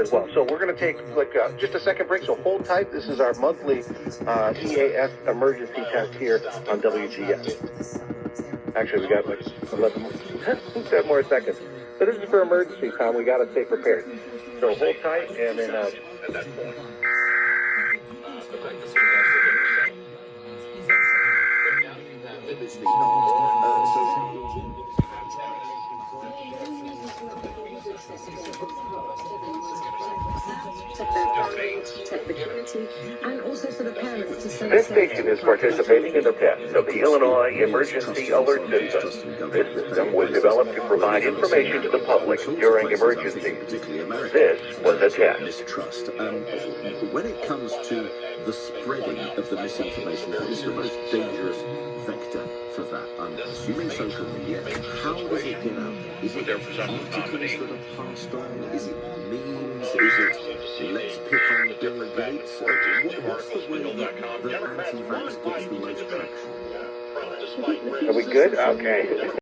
as well. So we're going to take just a second break, so hold tight. This is our monthly EAS emergency test here on WGN. Actually, we got 10 more seconds. So this is for emergency time. We got to stay prepared. So hold tight, and then at that point. And also for the parents to say this station is participating in the test of the Illinois Emergency Alert System. This system was developed to provide information to the public during emergencies. This was a test. Mistrust. When it comes to the spreading of the misinformation, what is the most dangerous vector for that? I'm assuming social media. How does it get out? Is it articles that are passed on? Is it memes? Is it let's pick on Bill Gates? What's the way that anti-vax gets the most traction? Are we good? Okay.